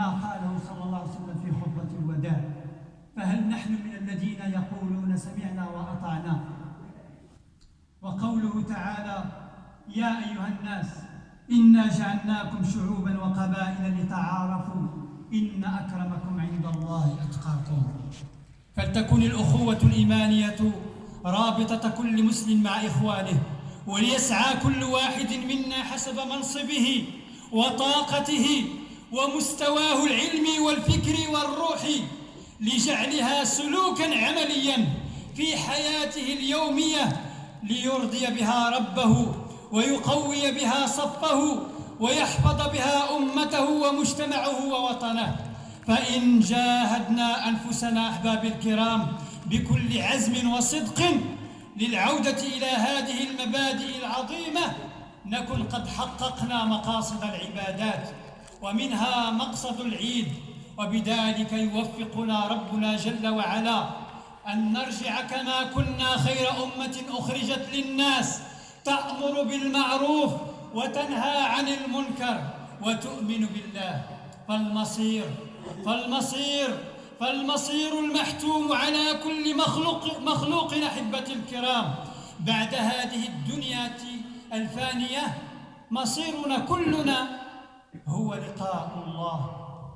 ما قاله صلى الله عليه وسلم في خطبة الوداع. فهل نحن من الذين يقولون سمعنا وأطعنا؟ وقوله تعالى: يا أيها الناس إنا جعلناكم شعوبا وقبائل لتعارفوا إن أكرمكم عند الله أتقاكم. فلتكن الأخوة الإيمانية رابطة كل مسلم مع إخوانه، وليسعى كل واحد منا حسب منصبه وطاقته ومستواه العلمي والفكري والروحي لجعلها سلوكا عمليا في حياته اليومية ليرضي بها ربه ويقوي بها صفه ويحفظ بها أمته ومجتمعه ووطنه. فإن جاهدنا أنفسنا أحباب الكرام بكل عزم وصدق للعودة إلى هذه المبادئ العظيمة نكن قد حققنا مقاصد العبادات ومنها مقصد العيد، وبذلك يوفقنا ربنا جل وعلا أن نرجع كما كنا خير أمة أخرجت للناس تأمر بالمعروف وتنهى عن المنكر وتؤمن بالله. فالمصير المحتوم على كل مخلوق أحبة الكرام بعد هذه الدنيا الفانية مصيرنا كلنا هو لقاء الله،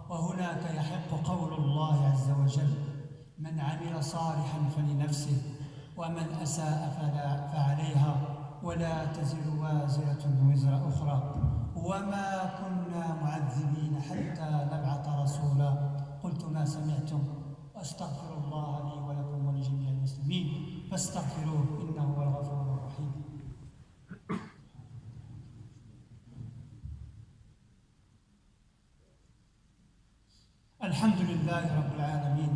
وهناك يحق قول الله عز وجل: من عمل صالحا فلنفسه ومن أساء فعليها ولا تزر وازرة وزر أخرى وما كنا معذبين حتى نبعث رسولا. قلت ما سمعتم وأستغفر الله لي ولكم ولجميع المسلمين فاستغفروه إنه هو الغفور الرحيم. الحمد لله رب العالمين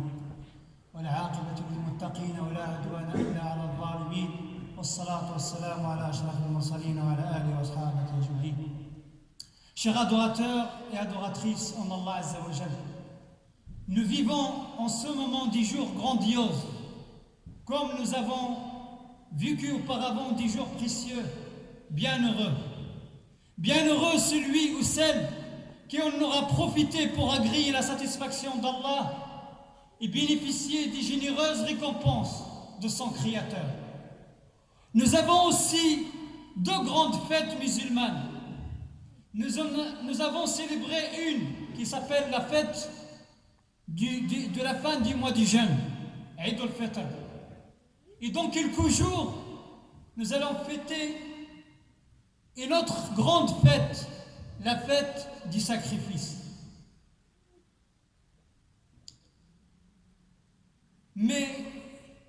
والعاقبة للمتقين ولا عدوان إلا على الظالمين، والصلاة والسلام على أشرف المرسلين وعلى آله وأصحابه أجمعين. Chers adorateurs et adoratrices en Allah Azza wa Jal, nous vivons en ce moment des jours grandioses, comme nous avons vécu auparavant des jours précieux, bienheureux. Bienheureux celui ou celle qui en aura profité pour agréer la satisfaction d'Allah et bénéficier des généreuses récompenses de son Créateur. Nous avons aussi deux grandes fêtes musulmanes. Nous avons célébré une qui s'appelle la fête de la fin du mois du jeûne, Eid al-Fitr. Et dans quelques jours, nous allons fêter une autre grande fête, la fête du sacrifice. Mais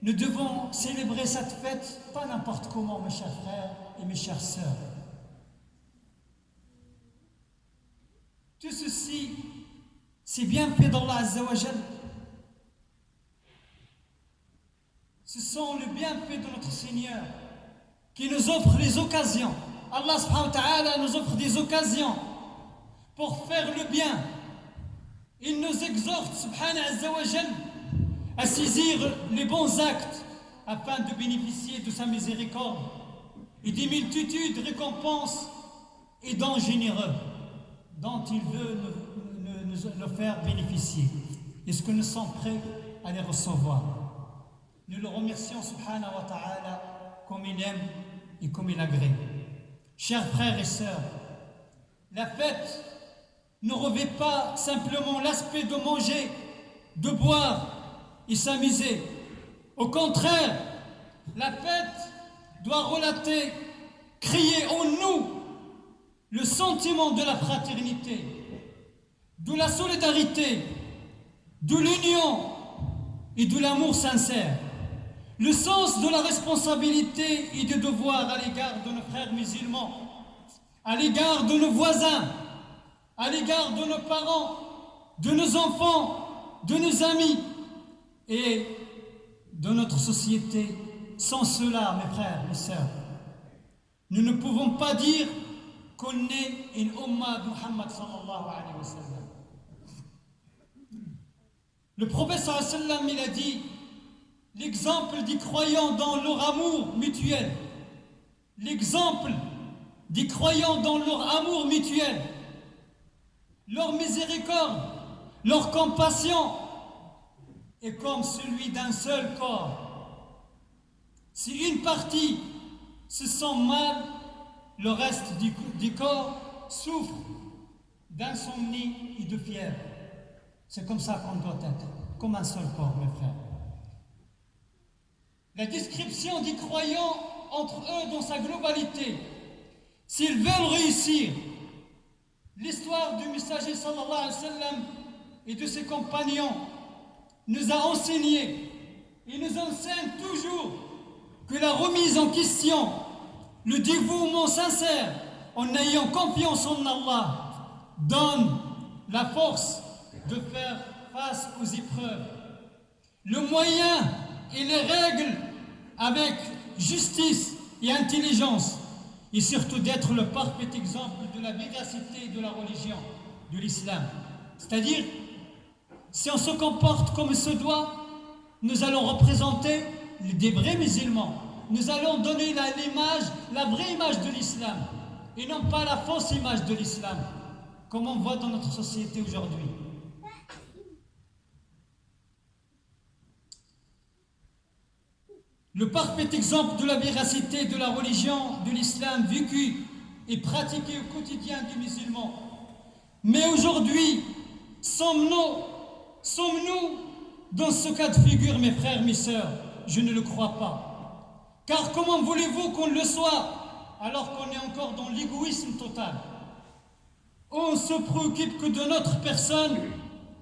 nous devons célébrer cette fête pas n'importe comment, mes chers frères et mes chères sœurs. Tout ceci, c'est bien fait d'Allah Azza wa Jal. Ce sont les bienfaits de notre Seigneur qui nous offre les occasions. Allah subhanahu wa ta'ala nous offre des occasions pour faire le bien. Il nous exhorte subhanahu Azza wa Jal à saisir les bons actes afin de bénéficier de sa miséricorde et des multitudes de récompenses et dons généreux dont il veut nous faire bénéficier. Est-ce que nous sommes prêts à les recevoir? Nous le remercions subhanahu wa ta'ala comme il aime et comme il agrée. Chers frères et sœurs, la fête ne revêt pas simplement l'aspect de manger, de boire et s'amuser. Au contraire, la fête doit relater, créer en nous le sentiment de la fraternité, de la solidarité, de l'union et de l'amour sincère, le sens de la responsabilité et du devoir à l'égard de nos frères musulmans, à l'égard de nos voisins, à l'égard de nos parents, de nos enfants, de nos amis et de notre société. Sans cela, mes frères, mes sœurs, nous ne pouvons pas dire qu'on est une Ummah de Muhammad sallallahu alayhi wa sallam. Le prophète sallallahu alayhi wa sallam, il a dit l'exemple des croyants dans leur amour mutuel, l'exemple des croyants dans leur amour mutuel, leur miséricorde Leur compassion est comme celui d'un seul corps. Si une partie se sent mal, le reste du corps souffre d'insomnie et de fièvre. C'est comme ça qu'on doit être, comme un seul corps, mes frères. La description des croyants entre eux dans sa globalité, s'ils veulent réussir, l'histoire du messager sallallahu alayhi wa sallam et de ses compagnons nous a enseigné et nous enseigne toujours que la remise en question, le dévouement sincère en ayant confiance en Allah donne la force de faire face aux épreuves. Le moyen et les règles avec justice et intelligence et surtout d'être le parfait exemple de la véracité de la religion, de l'islam. C'est-à-dire, si on se comporte comme il se doit, nous allons représenter des vrais musulmans. Nous allons donner la vraie image de l'islam et non pas la fausse image de l'islam, comme on voit dans notre société aujourd'hui. Le parfait exemple de la véracité de la religion de l'islam vécue et pratiquée au quotidien des musulmans. Mais aujourd'hui, sommes-nous dans ce cas de figure, mes frères, mes sœurs? Je ne le crois pas. Car comment voulez-vous qu'on le soit alors qu'on est encore dans l'égoïsme total? On se préoccupe que de notre personne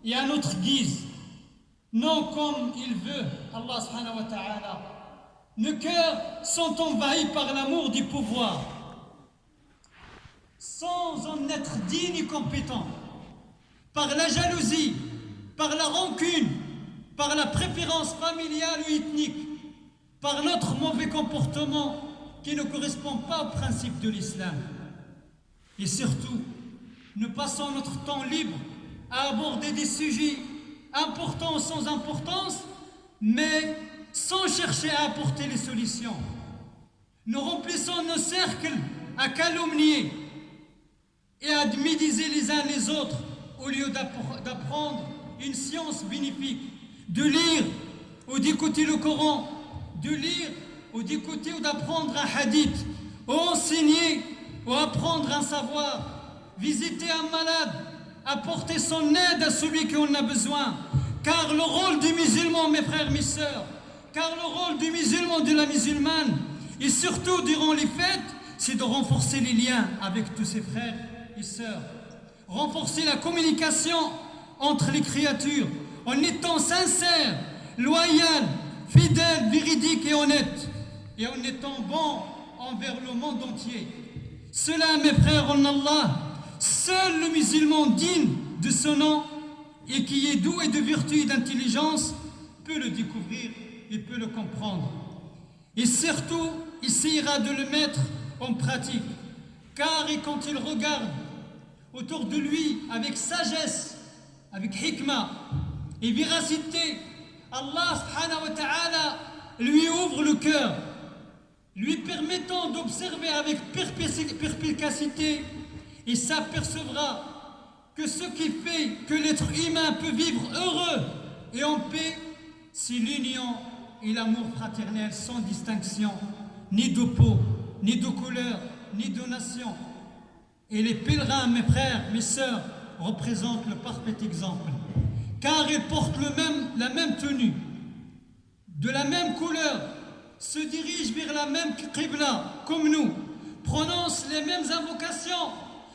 et à notre guise, non comme il veut, Allah subhanahu wa ta'ala. Nos cœurs sont envahis par l'amour du pouvoir, sans en être dignes et compétents, par la jalousie, par la rancune, par la préférence familiale ou ethnique, par notre mauvais comportement qui ne correspond pas au principe de l'islam. Et surtout, nous passons notre temps libre à aborder des sujets importants ou sans importance, mais sans chercher à apporter les solutions. Nous remplissons nos cercles à calomnier et à médiser les uns les autres au lieu d'apprendre une science bénéfique, de lire ou d'écouter le Coran, de lire ou d'écouter ou d'apprendre un hadith, ou enseigner ou apprendre un savoir, visiter un malade, apporter son aide à celui qui en a besoin. Car le rôle du musulman, mes frères, mes sœurs, car le rôle du musulman, de la musulmane, et surtout durant les fêtes, c'est de renforcer les liens avec tous ses frères et sœurs, renforcer la communication entre les créatures, en étant sincère, loyal, fidèle, véridique et honnête, et en étant bon envers le monde entier. Cela, mes frères en Allah, seul le musulman digne de ce nom et qui est doué de vertu et d'intelligence peut le découvrir et peut le comprendre. Et surtout, essayera de le mettre en pratique, car quand il regarde autour de lui avec sagesse, avec hikmah et véracité, Allah subhanahu wa ta'ala lui ouvre le cœur, lui permettant d'observer avec perspicacité, et s'apercevra que ce qui fait que l'être humain peut vivre heureux et en paix, c'est l'union et l'amour fraternel sans distinction, ni de peau, ni de couleur, ni de nation. Et les pèlerins, mes frères, mes sœurs, représentent le parfait exemple, car ils portent la même tenue, de la même couleur, se dirigent vers la même qibla, comme nous, prononcent les mêmes invocations.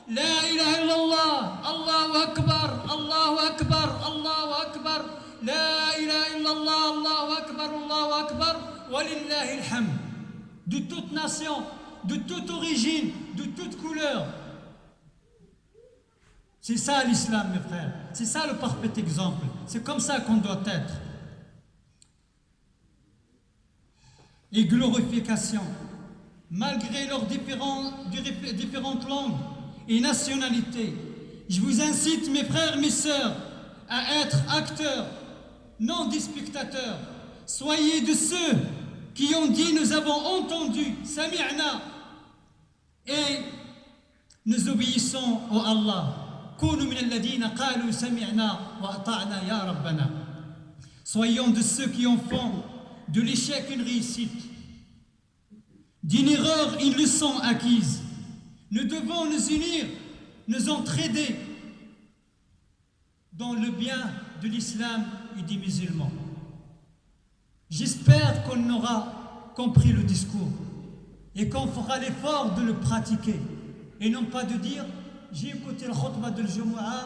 La ilaha illallah, Allahu akbar, Allahu akbar, Allahu akbar, la ilaha illallah, Allahu akbar, Allahu akbar, walillahi alhamd. De toute nation, de toute origine, de toute couleur. C'est ça l'islam, mes frères. C'est ça le parfait exemple. C'est comme ça qu'on doit être. Et glorification, malgré leurs différentes langues et nationalités. Je vous incite, mes frères, mes sœurs, à être acteurs, non des spectateurs. Soyez de ceux qui ont dit: nous avons entendu, sami'na, et nous obéissons au Allah. كونوا من الذين قالوا سمعنا وأطعنا يا ربنا. Soyons de ceux qui en font de l'échec une réussite, d'une erreur une leçon acquise. Nous devons nous unir, nous entraider dans le bien de l'islam et des musulmans. J'espère qu'on aura compris le discours et qu'on fera l'effort de le pratiquer et non pas de dire j'ai écouté le khutbah de Jumu'ah,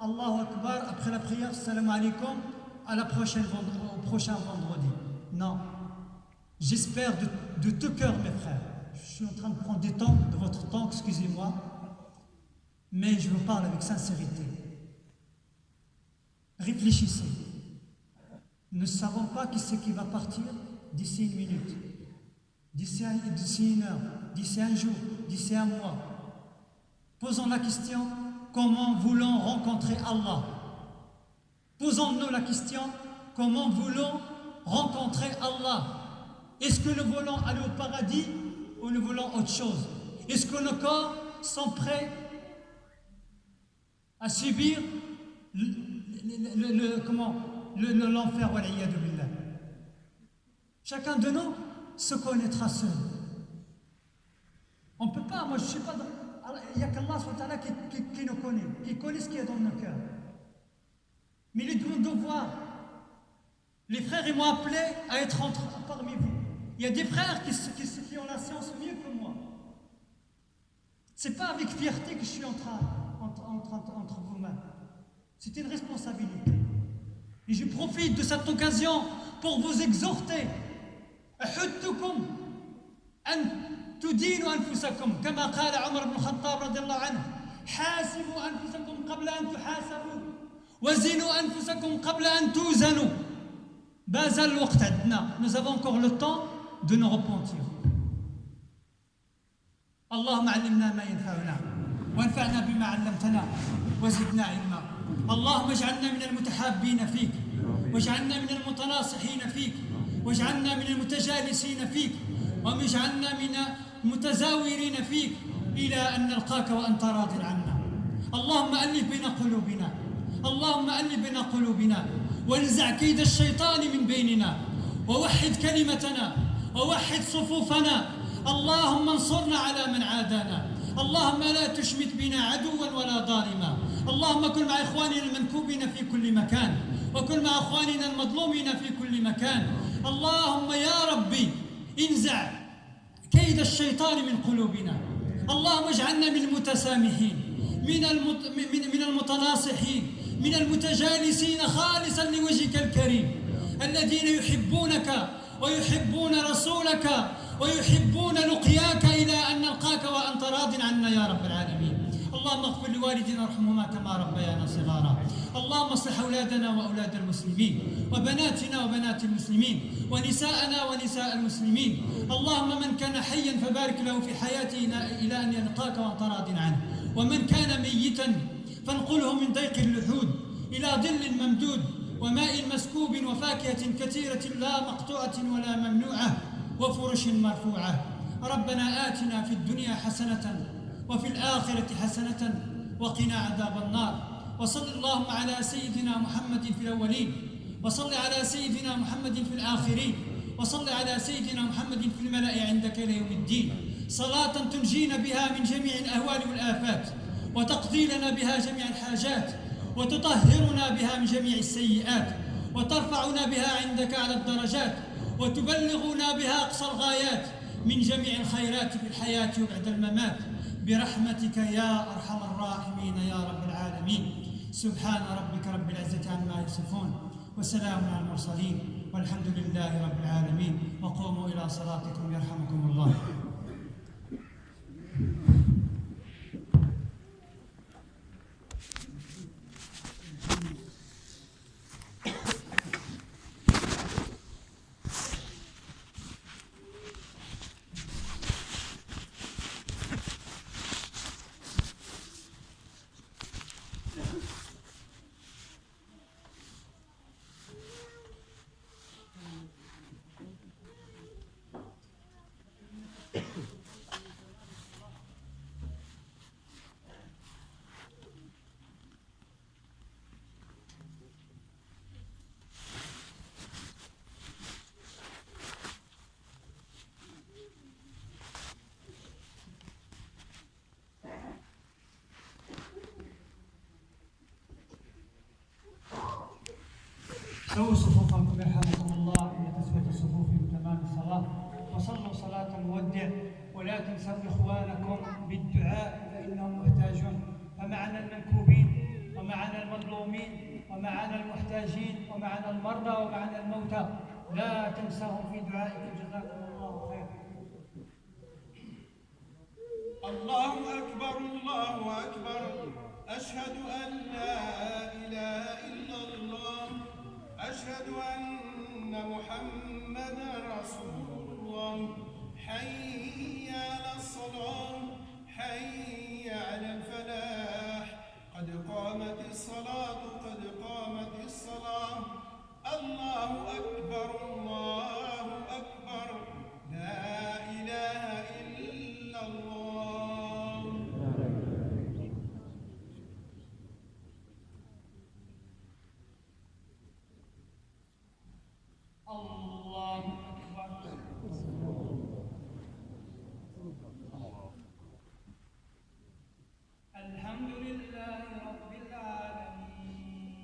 Allahu Akbar, après la prière, salam alaikum, à la prochaine, au prochain vendredi. Non. J'espère de tout cœur, mes frères. Je suis en train de prendre du temps, de votre temps, excusez-moi, mais je vous parle avec sincérité. Réfléchissez. Nous ne savons pas qui c'est qui va partir d'ici une minute, d'ici une heure, d'ici un jour, d'ici un mois. Posons la question, comment voulons rencontrer Allah? Posons-nous la question, comment voulons rencontrer Allah? Est-ce que nous voulons aller au paradis ou nous voulons autre chose? Est-ce que nos corps sont prêts à subir l'enfer? Chacun de nous se connaîtra seul. On ne peut pas, moi je ne suis pas dans... Il n'y a qu'Allah qui nous connaît, qui connaît ce qu'il y a dans nos cœurs. Mais il est de mon devoir. Les frères, ils m'ont appelé à être parmi vous. Il y a des frères qui ont la science mieux que moi. Ce n'est pas avec fierté que je suis entre vos mains. C'est une responsabilité. Et je profite de cette occasion pour vous exhorter. أحثكم أن تدينوا أنفسكم كما قال عمر بن الخطاب رضي الله عنه حاسبوا أنفسكم قبل أن تحاسبوا وزنوا أنفسكم قبل أن توزنوا. بازال الوقت عندنا. Nous avons encore le temps de nous repentir. اللهم علمنا ما ينفعنا وانفعنا بما علمتنا وزدنا علما. اللهم اجعلنا من المتحابين فيك واجعلنا من المتناصحين فيك واجعلنا من المتجالسين فيك واجعلنا من المتزاورين فيك إلى أن نلقاك وأنت راض عنا. اللهم ألف بين قلوبنا اللهم ألف بين قلوبنا وانزع كيد الشيطان من بيننا ووحد كلمتنا ووحد صفوفنا. اللهم انصرنا على من عادانا. اللهم لا تشمت بنا عدوا ولا ظالما. اللهم كن مع إخواننا المنكوبين في كل مكان وكن مع إخواننا المظلومين في كل مكان. اللهم يا ربي انزع كيد الشيطان من قلوبنا. اللهم اجعلنا من المتسامحين من المتناصحين من المتجالسين خالصا لوجهك الكريم الذين يحبونك ويحبون رسولك ويحبون لقياك إلى أن نلقاك وأنت راض عنا يا رب العالمين. اللهم اغفر لوالدينا وارحمهما كما ربيانا صغارا. اللهم اصلح أولادنا وأولاد المسلمين وبناتنا وبنات المسلمين ونساءنا ونساء المسلمين. اللهم من كان حيا فبارك له في حياته إلى أن يلقاك وأنت راض عنه ومن كان ميتا فانقله من ضيق اللحود إلى ظل ممدود وماء مسكوب وفاكهة كثيرة لا مقطوعة ولا ممنوعة وفرش مرفوعة. ربنا آتنا في الدنيا حسنة وفي الآخرة حسنة وقنا عذاب النار. وصل اللهم على سيدنا محمد في الأولين وصل على سيدنا محمد في الآخرين وصل على سيدنا محمد في الملأ عندك إلى يوم الدين صلاة تنجينا بها من جميع الأهوال والآفات وتقضي لنا بها جميع الحاجات وتطهرنا بها من جميع السيئات وترفعنا بها عندك على الدرجات وتبلغنا بها أقصى الغايات من جميع الخيرات في الحياة وبعد الممات برحمتك يا أرحم الراحمين يا رب العالمين. سبحان ربك رب العزة عما يصفون وسلام على المرسلين والحمد لله رب العالمين. وقوموا إلى صلاتكم يرحمكم الله. سووا صفوفكم يرحمكم الله، إن تسوية الصفوف من تمام الصلاة. وصلوا صلاة المودع، ولا تنسوا إخوانكم بالدعاء فإنهم محتاجون. فمعنا المنكوبين ومعنا المظلومين ومعنا المحتاجين ومعنا المرضى ومعنا الموتى، لا تنساهم في دعائكم، جزاكم الله خير. الله أكبر الله أكبر، أشهد أن لا إله إلا الله، أشهد أن محمدا رسول الله. حي على الصلاة، حي على الفلاح، قد قامت الصلاة قد قامت الصلاة. الله أكبر الله أكبر، لا إله إلا الله. الله أكبر. الحمد لله رب العالمين،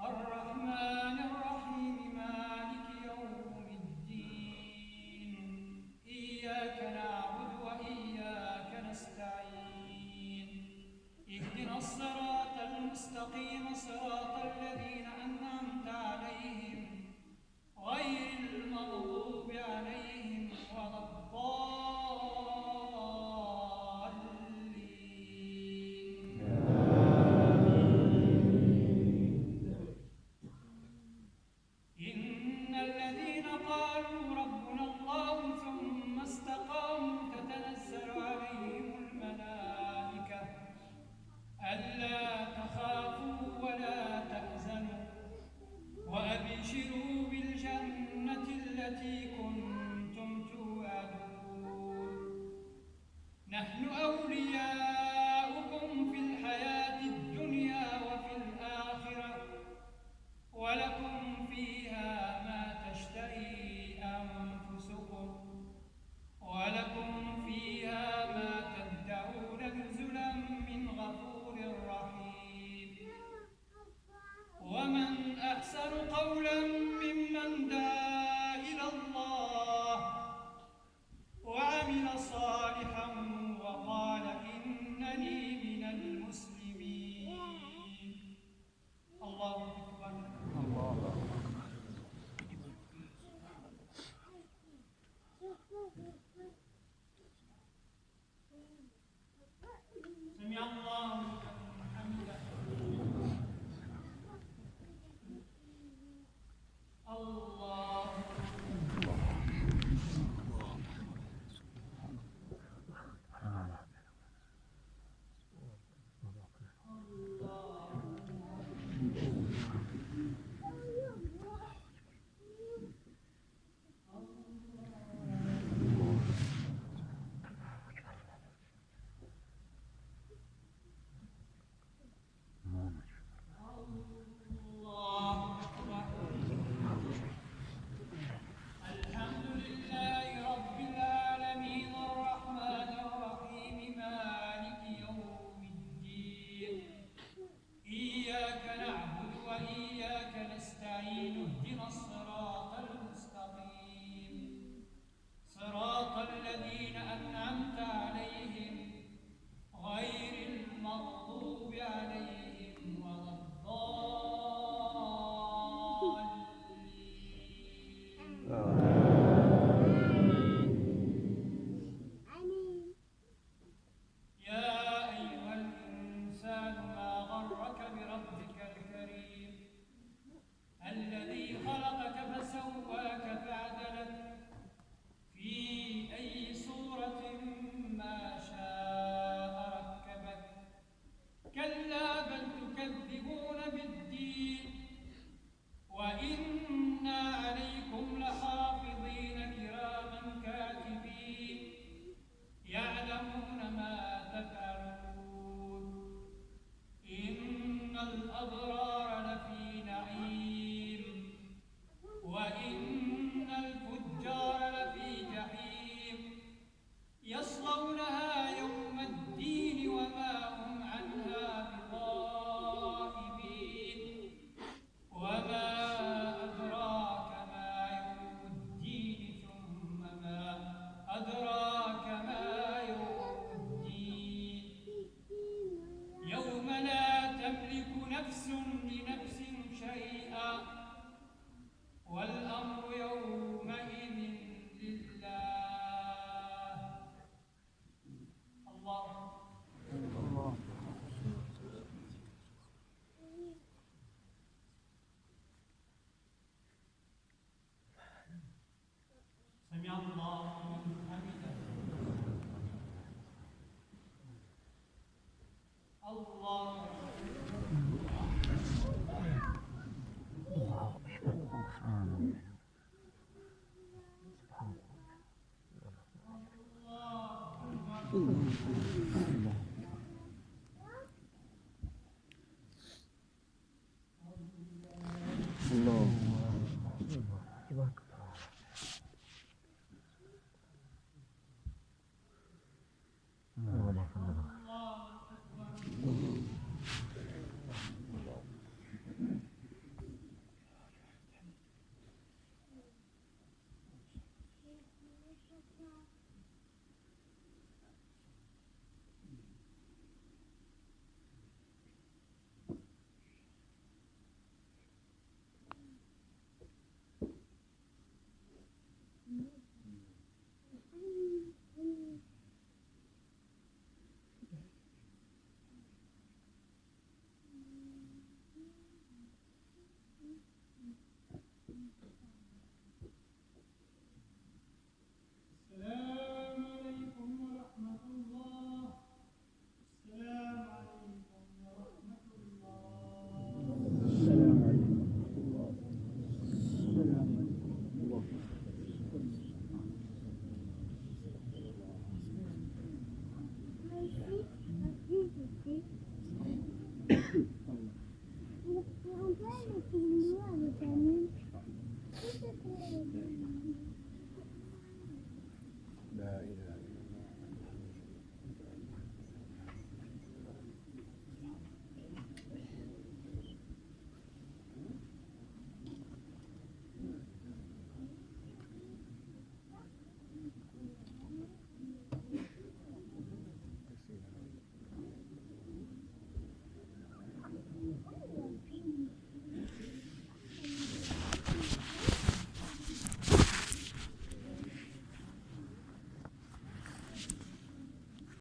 الرحمن الرحيم، مالك يوم الدين، إياك نعبد وإياك نستعين، اهدنا الصراط المستقيم، صراط الذين أنعمت عليهم غير المغضوب عليهم ولا الضالين. إن الذين قالوا ربنا الله ثم استقاموا تتنزل عليهم الملائكة ألا تخافوا ولا تحزنوا وأبشروا بالجنة التي كنتم توعدون. نحن أولياؤكم في الحياة الدنيا وفي الآخرة، ولكم فيها ما تشتهي أنفسكم، ولكم فيها ما تدعون، نزلا من غفور رحيم. ومن أحسن قولا ممن دعا إلى الله وعمل صالحا وقال إنني من المسلمين. الله أكبر. سمع الله لمن حمده. الله اهدنا الصراط المستقيم، صراط الذين أنعمت عليهم غير المغضوب عليهم ولا الضالين. يا أيها الإنسان ما غرك بربك الكريم الذي خلقك فسواك فعدلك في أي صورة ما شاء ركبك. كلا بل تكذبون بالدين وإن عليكم لحافظين كراما كاتبين يعلمون ما تفعلون. إن الأبرار لفي نعيم وإن الفجار لفي جحيم يصلونها يوم الدين وما هم عنها بغائبين. وما والأمر